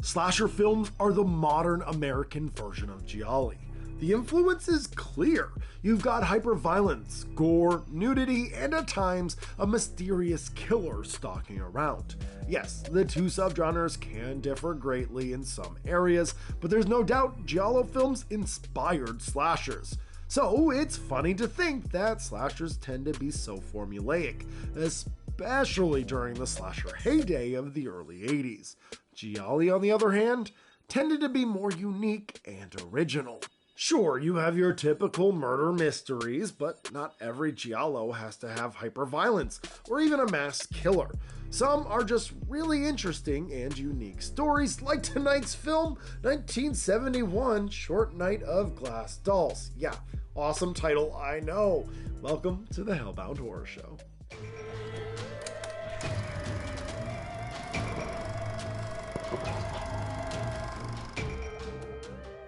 Slasher films are the modern American version of Giallo. The influence is clear. You've got hyperviolence, gore, nudity, and at times a mysterious killer stalking around. Yes, the two subgenres can differ greatly in some areas, but there's no doubt Giallo films inspired slashers. So it's funny to think that slashers tend to be so formulaic, especially during the slasher heyday of the early 80s. Giallo, on the other hand, tended to be more unique and original. Sure, you have your typical murder mysteries, but not every Giallo has to have hyperviolence or even a mass killer. Some are just really interesting and unique stories, like tonight's film, 1971 Short Night of Glass Dolls. Yeah, awesome title, I know. Welcome to the HellBound Horror Show.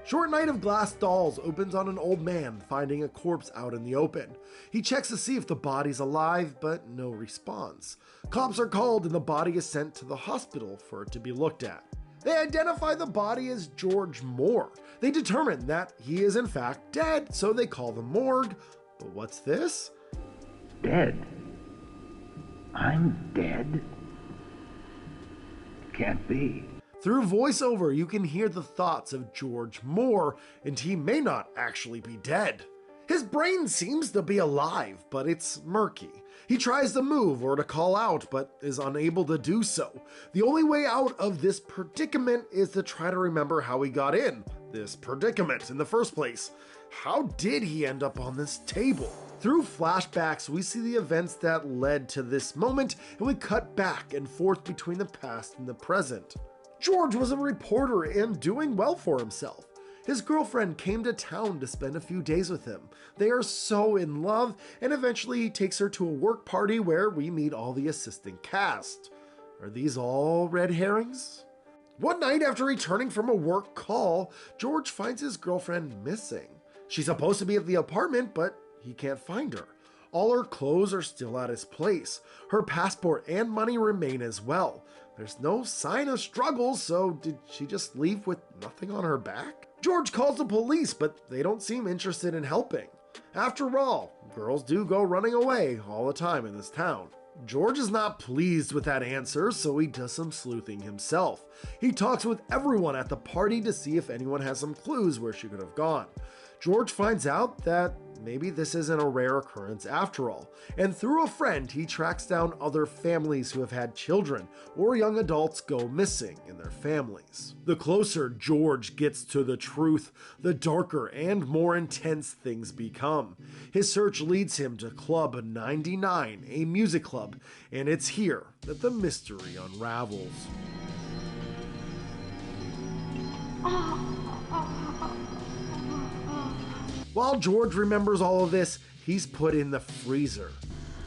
Short Night of Glass Dolls opens on an old man finding a corpse out in the open. He checks to see if the body's alive, but no response. Cops are called and the body is sent to the hospital for it to be looked at. They identify the body as George Moore. They determine that he is in fact dead, so they call the morgue. But what's this? Dead? I'm dead? Can't be. Through voiceover, you can hear the thoughts of George Moore, and he may not actually be dead. His brain seems to be alive, but it's murky. He tries to move or to call out, but is unable to do so. The only way out of this predicament is to try to remember how he got in this predicament in the first place. How did he end up on this table? Through flashbacks, we see the events that led to this moment, and we cut back and forth between the past and the present. George was a reporter and doing well for himself. His girlfriend came to town to spend a few days with him. They are so in love, and eventually he takes her to a work party where we meet all the assistant cast. Are these all red herrings? One night after returning from a work call, George finds his girlfriend missing. She's supposed to be at the apartment, but he can't find her. All her clothes are still at his place. Her passport and money remain as well. There's no sign of struggle, so did she just leave with nothing on her back? George calls the police, but they don't seem interested in helping. After all, girls do go running away all the time in this town. George is not pleased with that answer, so he does some sleuthing himself. He talks with everyone at the party to see if anyone has some clues where she could have gone. George finds out that maybe this isn't a rare occurrence after all, and through a friend he tracks down other families who have had children or young adults go missing in their families. The closer George gets to the truth, the darker and more intense things become. His search leads him to Club 99, a music club, and it's here that the mystery unravels. While George remembers all of this, he's put in the freezer.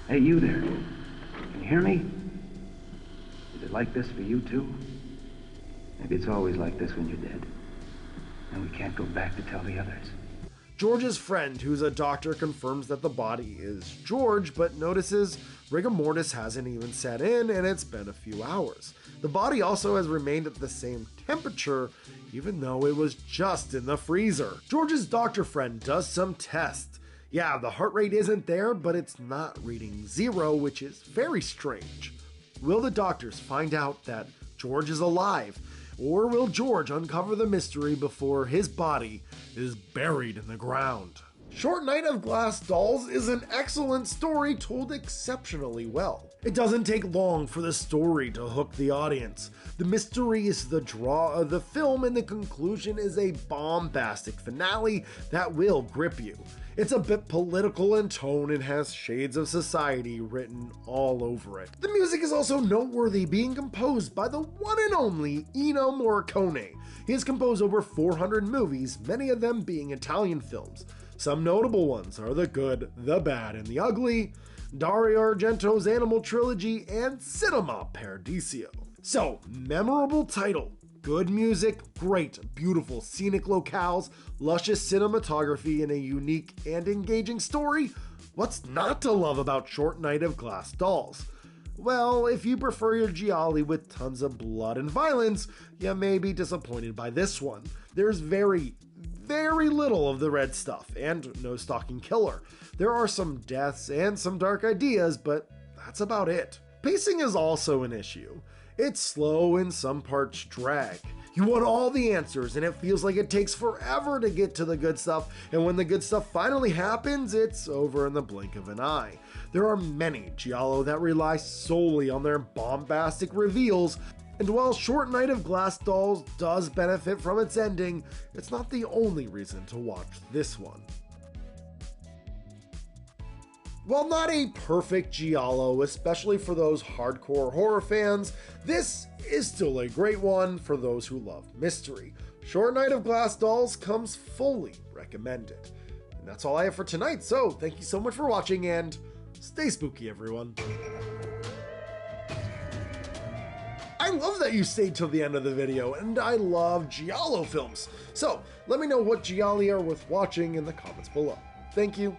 Hey, you there. Can you hear me? Is it like this for you too? Maybe it's always like this when you're dead. And we can't go back to tell the others. George's friend, who's a doctor, confirms that the body is George, but notices rigor mortis hasn't even set in and it's been a few hours. The body also has remained at the same temperature, even though it was just in the freezer. George's doctor friend does some tests. Yeah, the heart rate isn't there, but it's not reading 0, which is very strange. Will the doctors find out that George is alive, or will George uncover the mystery before his body is buried in the ground? Short Night of Glass Dolls is an excellent story told exceptionally well. It doesn't take long for the story to hook the audience. The mystery is the draw of the film, and the conclusion is a bombastic finale that will grip you. It's a bit political in tone and has shades of society written all over it. The music is also noteworthy, being composed by the one and only Ennio Morricone. He has composed over 400 movies, many of them being Italian films. Some notable ones are The Good, The Bad, and The Ugly, Dario Argento's Animal Trilogy, and Cinema Paradiso. So, memorable title, good music, great, beautiful scenic locales, luscious cinematography, and a unique and engaging story. What's not to love about Short Night of Glass Dolls? Well, if you prefer your Gialli with tons of blood and violence, you may be disappointed by this one. There's very little of the red stuff, and no stalking killer. There are some deaths and some dark ideas, but that's about it. Pacing is also an issue. It's slow and some parts drag. You want all the answers, and it feels like it takes forever to get to the good stuff, and when the good stuff finally happens, it's over in the blink of an eye. There are many Giallo that rely solely on their bombastic reveals, and while Short Night of Glass Dolls does benefit from its ending, it's not the only reason to watch this one. While not a perfect Giallo, especially for those hardcore horror fans, this is still a great one for those who love mystery. Short Night of Glass Dolls comes fully recommended. And that's all I have for tonight, so thank you so much for watching, and stay spooky, everyone. I love that you stayed till the end of the video, and I love Giallo films. So let me know what Gialli are worth watching in the comments below. Thank you.